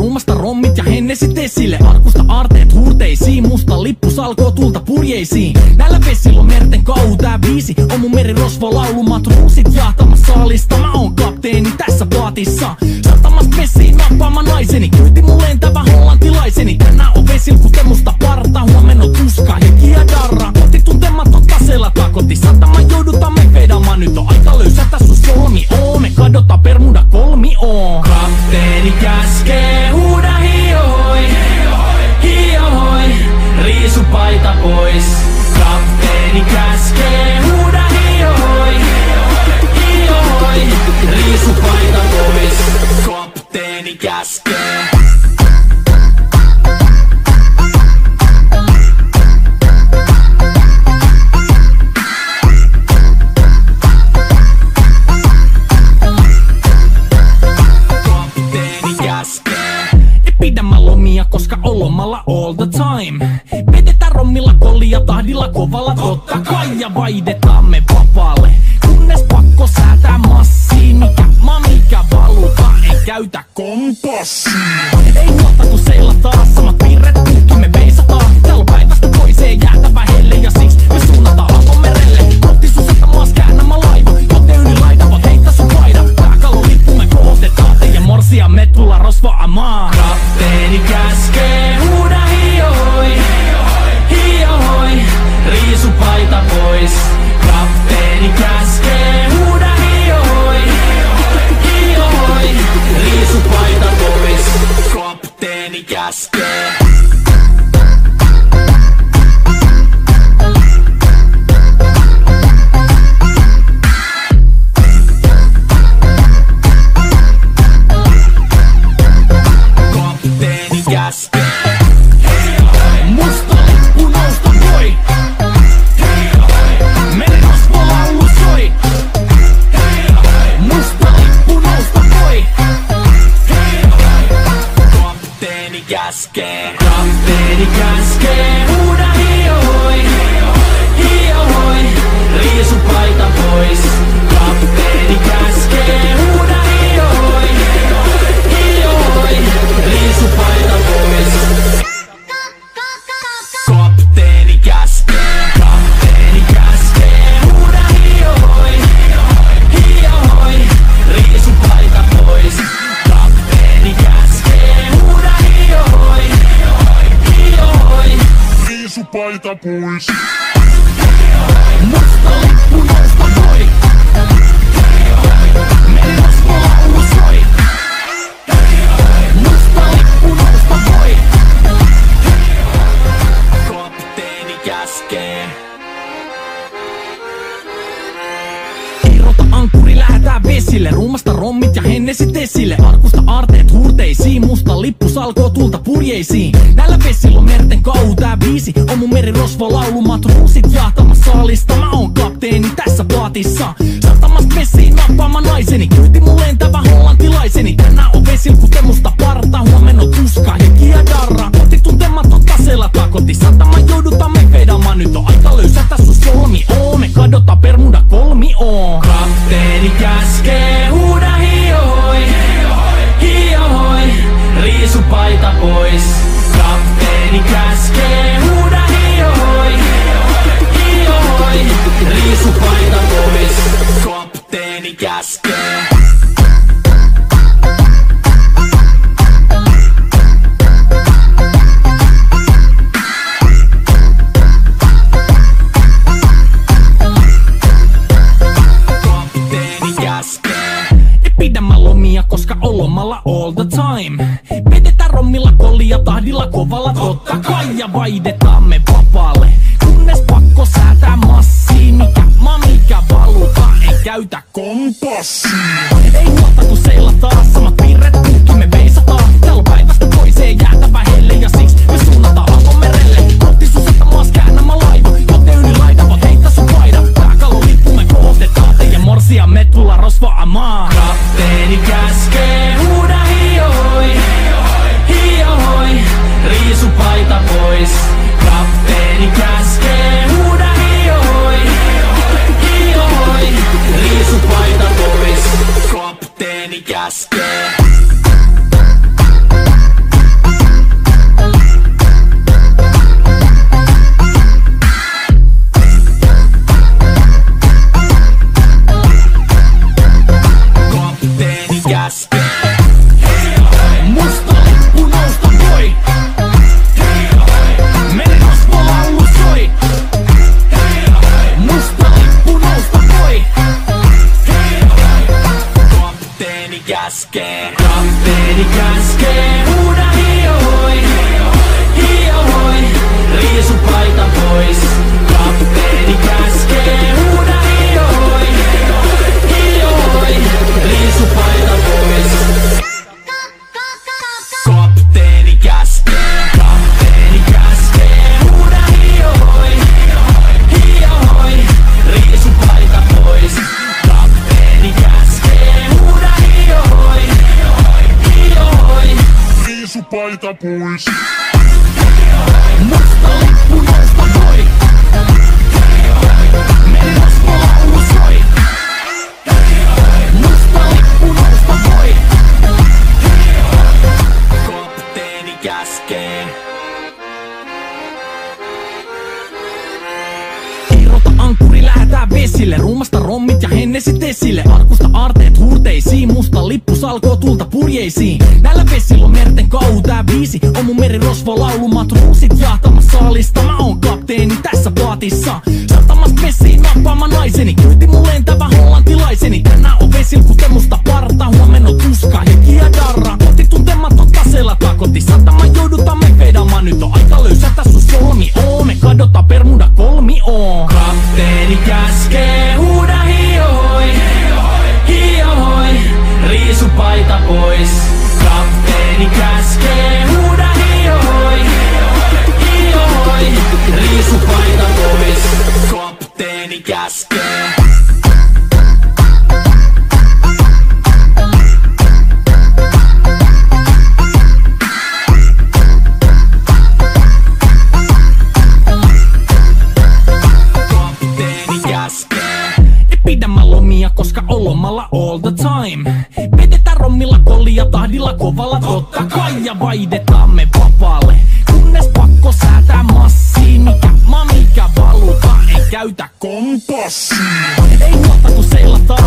ruumasta rommit ja hennesit esille. Arkusta aarteet huurteisiin, musta lippu salkoo tulta purjeisiin. Näillä vesillä on merten kauhu, tää biisi on mun merirosvo laulumat ruusit jahtamassa saalista. Mä oon kapteeni tässä paatissa, satamasta messiin nappaama naiseni. Kyyti mun lentävä hollantilaiseni. Tänään on vesil kuten musta parta, huomenna on tuska, heki ja darra. Koti tuntematon taseella takoti, satama joudutamme vedamaan. Nyt on aika löysätä sun solmi oo, me kadota Bermuda kolmioon. Kapteeni käskee, huuda hiohoi, hiohoi, riisu paita pois. Kapteeni käskee, huuda hiohoi, hiohoi, riisu paita pois. Kapteeni käskee. Pidämä lomia, koska on lomalla all the time. Vedetään rommilla kollia tahdilla kovalla totta kai. Ja vaihdetaan me vapaalle, kunnes pakko säätää massiin. Mikä valuta, ei käytä kompassia. Ei huolta kun seillä taas samat piirret puhki me veisataan. Täällä on päivästä toiseen jäätävä helle ja siksi me suunnataan avomerelle. Kohti sun satamaas käännämä laiva, joten yli laidavat heitä sun paida. Pääkalon lippu me kohotetaan, teidän morsia me tulla rosvaamaan. Kapteeni käskee, huuda hiohoi, hiohoi, riisu paita pois. Kapteeni käskee, huuda hiohoi, hiohoi, riisu paita pois. Kapteeni käskee. Musta lippu nousta voi, merirosvo laulu soi. Musta lippu nousta voi, kapteeni käskee. Kapteeni käskee, huuda hiohoi, hiohoi, riisu paita pois. Kapteeni käskee, huuda hiohoi, hiohoi, riisu paita pois. Kapteeni käskee, kapteeni käskee, huuda hiohoi, hiohoi, riisu paita pois. Kapteeni käskee, huuda hiohoi, hiohoi, riisu paita pois. Musta lippu nousta voi, merirosvo laulu soi. Musta lippu nousta voi, kapteeni käskee. Irrota ankkuri, lähetään vesille. Ruumasta rommit ja hennesit esille. Arkusta aarteet huurteisiin, musta lippu salkoo tulta purjeisiin. Näillä vesillä on merten kauhu, tää biisi on mun merirosvo laulumat ruusit jahtamassa saalista. Mä oon kapteeni tässä paatissa, satamasta messiin nappaama naiseni. Kyyti mun lentävä hollantilaiseni. Tänään on vesil kuten musta parta, huomenna on tuska, heki ja darra. Koti tuntematon taseella takoti, satama joudutaan me vedamaan. Nyt on aika löysätä sun solmi oo, me kadota Bermuda kolmioon. Kapteeni käskee, huuda hiohoi, hiohoi, riisu paita pois. Kapteeni käskee, huuda hiohoi, hiohoi, riisu paita pois. Kapteeni käskee. Pidämä lomia, koska on lomalla all the time. Vedetään rommilla kollia tahdilla kovalla totta kai. Ja vaihdetaan me vapaalle, kunnes pakko säätää massiin. Mikä valuta, ei käytä kompassia. Ei huolta kun seillä taas samat piirret puhki me veisataan. Täällä on päivästä toiseen jäätävä helle ja siksi me suunnataan avomerelle. Kohti sun satamaas käännämä laiva, joten yli laidavat heitä sun paida. Pääkalon lippu me kohotetaan, teidän morsia me tulla rosvaamaan. Kapteeni käskee, huuda hiohoi, hiohoi, riisu paita pois. Kapteeni käskee, huuda hiohoi, hiohoi, riisu paita pois. Kapteeni käskee. paita pois. Musta lippu nousta voi. Me rosvolaulu soi. Musta lippu nousta voi. Kapteeni käskee. Irrota ankkuri, lähetään vesille. Ruumasta rommit ja hennesit esille. Arkusta aarteet huurteisiin. Musta lippu salkoo tulta purjeisiin. Näillä vesillä on merten kau. Tää biisi on mun merirosvolaulu. Matruusit jahtamas saalista. Mä oon kapteeni tässä paatissa. Saatamas vesiin nappaama naiseni. Kylti mun lentävä hollantilaiseni. Tänään on vesil kuten musta parta. Huomenna on tuska, heki ja darra. Kohti tuntematon taseella takoti. Satama joudutaan me vedamaan. Nyt on aika löysätä sun solmio. Me kadotaan Bermuda kolmio. Kapteeni käskee, huuda hiohoi. Hiohoi, riisu paita pois. Kapteeni käskee, huuda hiohoi. Hiohoi, riisu paita pois. Kapteeni käskee. Pidä mä lomia, koska on lomalla all the time. Vedetään rommilla kollia tahdilla kovalla totta kai. Ja vaihdetaan me vapaalle, kunnes pakko säätää massiin. Mikä valuta, ei käytä kompassia. Ei nuotta kun seilataan